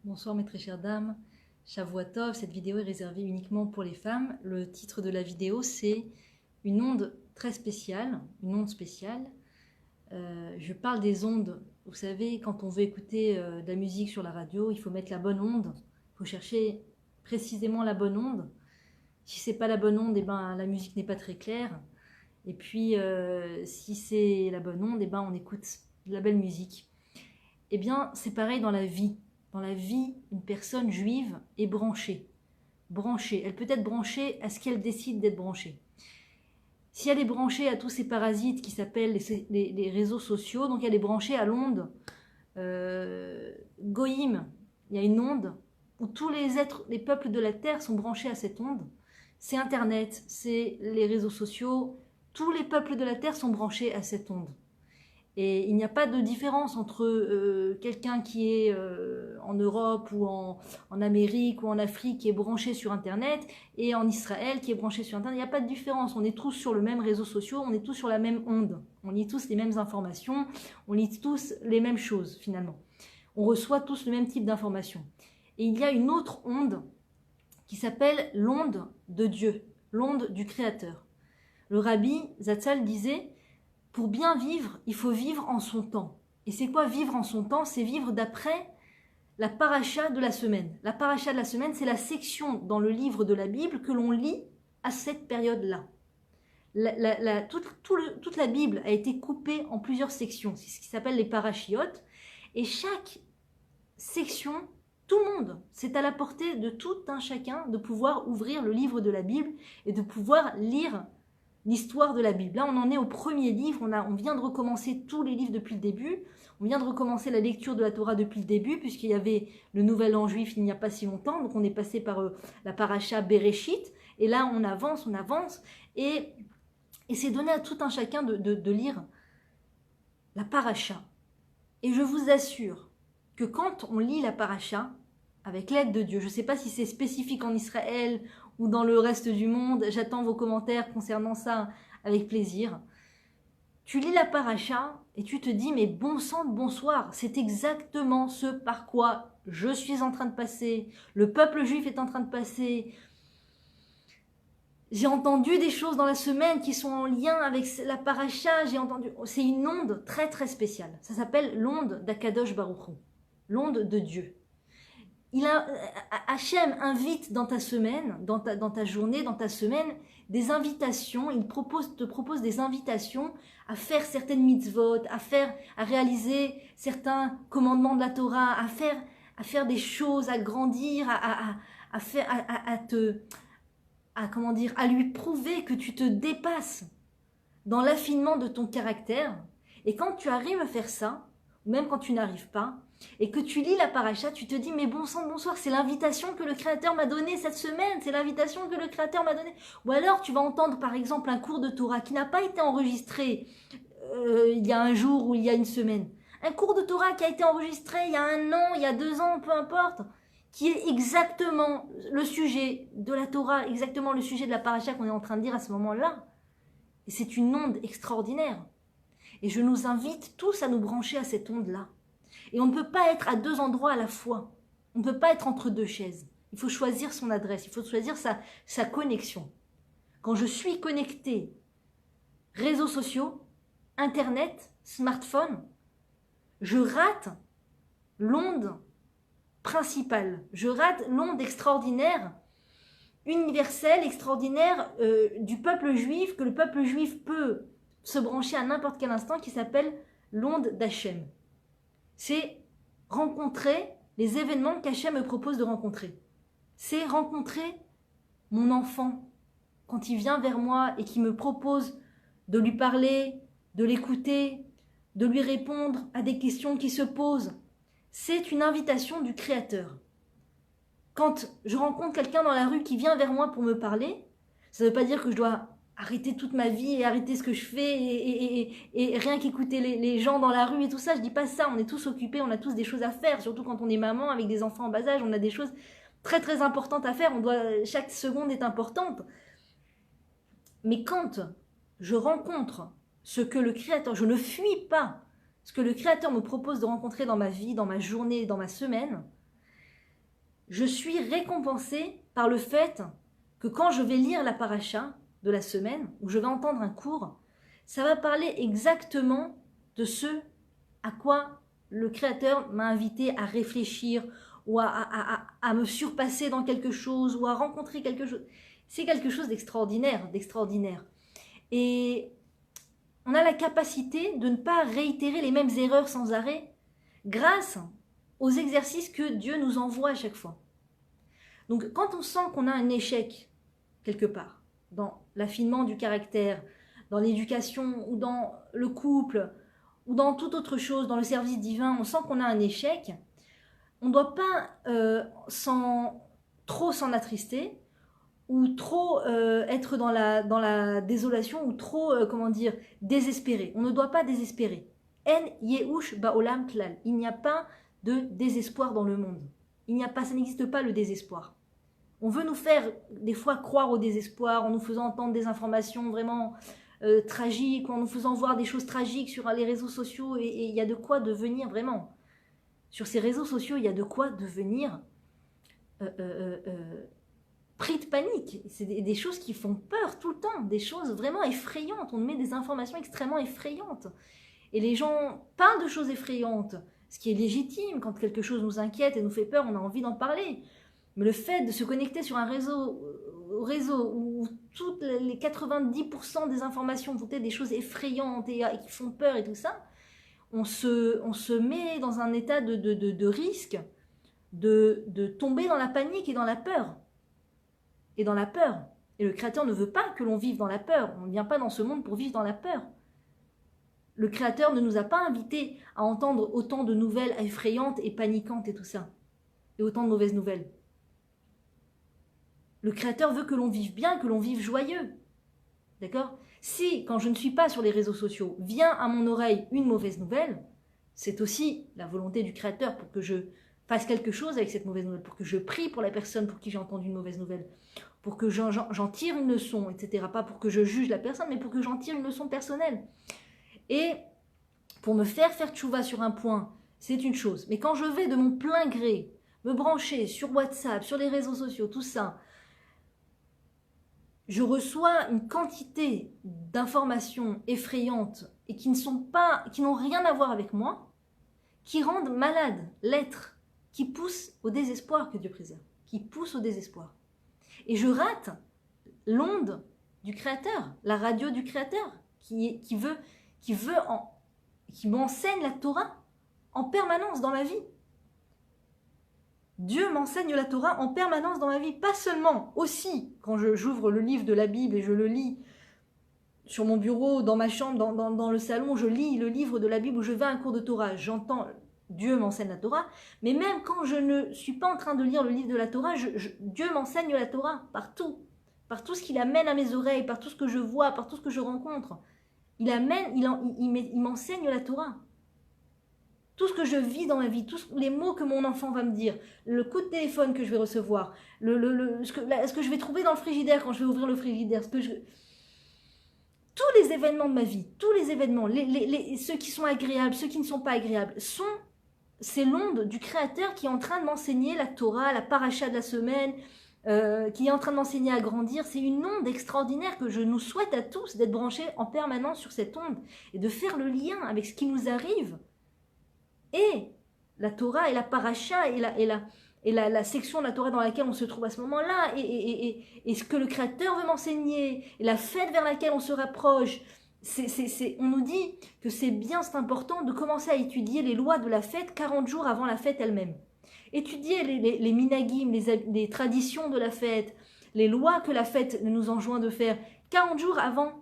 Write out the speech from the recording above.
Bonsoir mes très chères dames, Shavua Tov, cette vidéo est réservée uniquement pour les femmes. Le titre de la vidéo c'est une onde très spéciale, une onde spéciale. Je parle des ondes, vous savez quand on veut écouter de la musique sur la radio, il faut mettre la bonne onde, il faut chercher précisément la bonne onde. Si c'est pas la bonne onde, eh ben, la musique n'est pas très claire. Et puis si c'est la bonne onde, eh ben, on écoute de la belle musique. Eh bien c'est pareil dans la vie. Dans la vie, une personne juive est branchée. Branchée. Elle peut être branchée à ce qu'elle décide d'être branchée. Si elle est branchée à tous ces parasites qui s'appellent les réseaux sociaux, donc elle est branchée à l'onde Goïm. Il y a une onde où tous les êtres, les peuples de la terre sont branchés à cette onde. C'est Internet, c'est les réseaux sociaux. Tous les peuples de la terre sont branchés à cette onde. Et il n'y a pas de différence entre quelqu'un qui est en Europe ou en Amérique ou en Afrique qui est branché sur Internet et en Israël qui est branché sur Internet. Il n'y a pas de différence. On est tous sur le même réseau social, on est tous sur la même onde. On lit tous les mêmes informations, on lit tous les mêmes choses finalement. On reçoit tous le même type d'informations. Et il y a une autre onde qui s'appelle l'onde de Dieu, l'onde du Créateur. Le rabbi Zatzal disait: pour bien vivre, il faut vivre en son temps. Et c'est quoi vivre en son temps? C'est vivre d'après la paracha de la semaine. La paracha de la semaine, c'est la section dans le livre de la Bible que l'on lit à cette période-là. Toute la Bible a été coupée en plusieurs sections. C'est ce qui s'appelle les parachiotes. Et chaque section, tout le monde, c'est à la portée de tout un chacun de pouvoir ouvrir le livre de la Bible et de pouvoir lire l'histoire de la Bible. Là, on en est au premier livre. On vient de recommencer tous les livres depuis le début. On vient de recommencer la lecture de la Torah depuis le début, puisqu'il y avait le Nouvel An juif il n'y a pas si longtemps. Donc, on est passé par la paracha Bereshit. Et là, on avance. Et c'est donné à tout un chacun de lire la paracha. Et je vous assure que quand on lit la paracha, avec l'aide de Dieu, je ne sais pas si c'est spécifique en Israël ou dans le reste du monde, j'attends vos commentaires concernant ça avec plaisir. Tu lis la paracha et tu te dis, mais bon sang de bonsoir, c'est exactement ce par quoi je suis en train de passer, le peuple juif est en train de passer. J'ai entendu des choses dans la semaine qui sont en lien avec la paracha, c'est une onde très très spéciale. Ça s'appelle l'onde d'Akadosh Baruch Hu, l'onde de Dieu. Hachem invite dans ta semaine, dans ta journée, dans ta semaine, des invitations. Il te propose des invitations à faire certaines mitzvot, à réaliser certains commandements de la Torah, à faire des choses, à grandir, à lui prouver que tu te dépasses dans l'affinement de ton caractère. Et quand tu arrives à faire ça, ou même quand tu n'arrives pas, et que tu lis la paracha, tu te dis, mais bon sang, bonsoir, c'est l'invitation que le Créateur m'a donnée cette semaine, c'est l'invitation que le Créateur m'a donnée. Ou alors tu vas entendre par exemple un cours de Torah qui n'a pas été enregistré il y a un jour ou il y a une semaine. Un cours de Torah qui a été enregistré il y a 1 an, il y a 2 ans, peu importe, qui est exactement le sujet de la Torah, exactement le sujet de la paracha qu'on est en train de dire à ce moment-là. Et c'est une onde extraordinaire. Et je nous invite tous à nous brancher à cette onde-là. Et on ne peut pas être à 2 endroits à la fois. On ne peut pas être entre 2 chaises. Il faut choisir son adresse, il faut choisir sa connexion. Quand je suis connecté, réseaux sociaux, Internet, smartphone, je rate l'onde principale. Je rate l'onde extraordinaire, universelle, extraordinaire du peuple juif, que le peuple juif peut se brancher à n'importe quel instant, qui s'appelle l'onde d'Hachem. C'est rencontrer les événements qu'Hachem me propose de rencontrer. C'est rencontrer mon enfant quand il vient vers moi et qui me propose de lui parler, de l'écouter, de lui répondre à des questions qui se posent. C'est une invitation du Créateur. Quand je rencontre quelqu'un dans la rue qui vient vers moi pour me parler, ça ne veut pas dire que je dois arrêter toute ma vie et arrêter ce que je fais et rien qu'écouter les gens dans la rue et tout ça. Je dis pas ça, on est tous occupés, on a tous des choses à faire, surtout quand on est maman avec des enfants en bas âge, on a des choses très très importantes à faire, chaque seconde est importante. Mais quand je rencontre ce que le Créateur, je ne fuis pas ce que le Créateur me propose de rencontrer dans ma vie, dans ma journée, dans ma semaine, je suis récompensé par le fait que quand je vais lire la paracha de la semaine, où je vais entendre un cours, ça va parler exactement de ce à quoi le Créateur m'a invité à réfléchir ou à me surpasser dans quelque chose ou à rencontrer quelque chose. C'est quelque chose d'extraordinaire, d'extraordinaire. Et on a la capacité de ne pas réitérer les mêmes erreurs sans arrêt grâce aux exercices que Dieu nous envoie à chaque fois. Donc quand on sent qu'on a un échec quelque part, dans l'affinement du caractère, dans l'éducation ou dans le couple, ou dans toute autre chose, dans le service divin, on sent qu'on a un échec, on ne doit pas trop s'en attrister, ou trop être dans la désolation, ou trop, désespérer. On ne doit pas désespérer. En yehush baolam klal. Il n'y a pas de désespoir dans le monde. Ça n'existe pas le désespoir. On veut nous faire des fois croire au désespoir en nous faisant entendre des informations vraiment tragiques, en nous faisant voir des choses tragiques sur les réseaux sociaux, et il y a de quoi devenir vraiment. Sur ces réseaux sociaux, il y a de quoi devenir pris de panique. C'est des choses qui font peur tout le temps, des choses vraiment effrayantes. On met des informations extrêmement effrayantes. Et les gens parlent de choses effrayantes, ce qui est légitime. Quand quelque chose nous inquiète et nous fait peur, on a envie d'en parler. Mais le fait de se connecter sur un réseau où toutes les 90% des informations vont être des choses effrayantes et qui font peur et tout ça, on se met dans un état de risque de tomber dans la panique et dans la peur. Et dans la peur. Et le Créateur ne veut pas que l'on vive dans la peur. On ne vient pas dans ce monde pour vivre dans la peur. Le Créateur ne nous a pas invités à entendre autant de nouvelles effrayantes et paniquantes et tout ça. Et autant de mauvaises nouvelles. Le Créateur veut que l'on vive bien, que l'on vive joyeux. D'accord ? Si, quand je ne suis pas sur les réseaux sociaux, vient à mon oreille une mauvaise nouvelle, c'est aussi la volonté du Créateur pour que je fasse quelque chose avec cette mauvaise nouvelle, pour que je prie pour la personne pour qui j'ai entendu une mauvaise nouvelle, pour que j'en tire une leçon, etc. Pas pour que je juge la personne, mais pour que j'en tire une leçon personnelle. Et pour me faire tchouva sur un point, c'est une chose. Mais quand je vais de mon plein gré me brancher sur WhatsApp, sur les réseaux sociaux, tout ça, je reçois une quantité d'informations effrayantes et qui n'ont rien à voir avec moi, qui rendent malade l'être, qui pousse au désespoir, que Dieu préserve, qui pousse au désespoir. Et je rate l'onde du Créateur, la radio du Créateur, qui m'enseigne la Torah en permanence dans ma vie. Dieu m'enseigne la Torah en permanence dans ma vie, pas seulement, aussi quand j'ouvre le livre de la Bible et je le lis sur mon bureau, dans ma chambre, dans le salon, je lis le livre de la Bible ou je vais à un cours de Torah, j'entends Dieu m'enseigne la Torah, mais même quand je ne suis pas en train de lire le livre de la Torah, Dieu m'enseigne la Torah partout, par tout ce qu'il amène à mes oreilles, par tout ce que je vois, par tout ce que je rencontre. Il m'enseigne la Torah. Tout ce que je vis dans ma vie, tous les mots que mon enfant va me dire, le coup de téléphone que je vais recevoir, ce que je vais trouver dans le frigidaire quand je vais ouvrir le frigidaire, tous les événements de ma vie, tous les événements, ceux qui sont agréables, ceux qui ne sont pas agréables, c'est l'onde du Créateur qui est en train de m'enseigner la Torah, la paracha de la semaine, qui est en train de m'enseigner à grandir. C'est une onde extraordinaire que je nous souhaite à tous d'être branchés en permanence sur cette onde et de faire le lien avec ce qui nous arrive. Et la Torah et la paracha et la section de la Torah dans laquelle on se trouve à ce moment-là, et ce que le Créateur veut m'enseigner, et la fête vers laquelle on se rapproche, on nous dit que c'est important de commencer à étudier les lois de la fête 40 jours avant la fête elle-même. Étudier les minagim, les traditions de la fête, les lois que la fête nous enjoint de faire 40 jours avant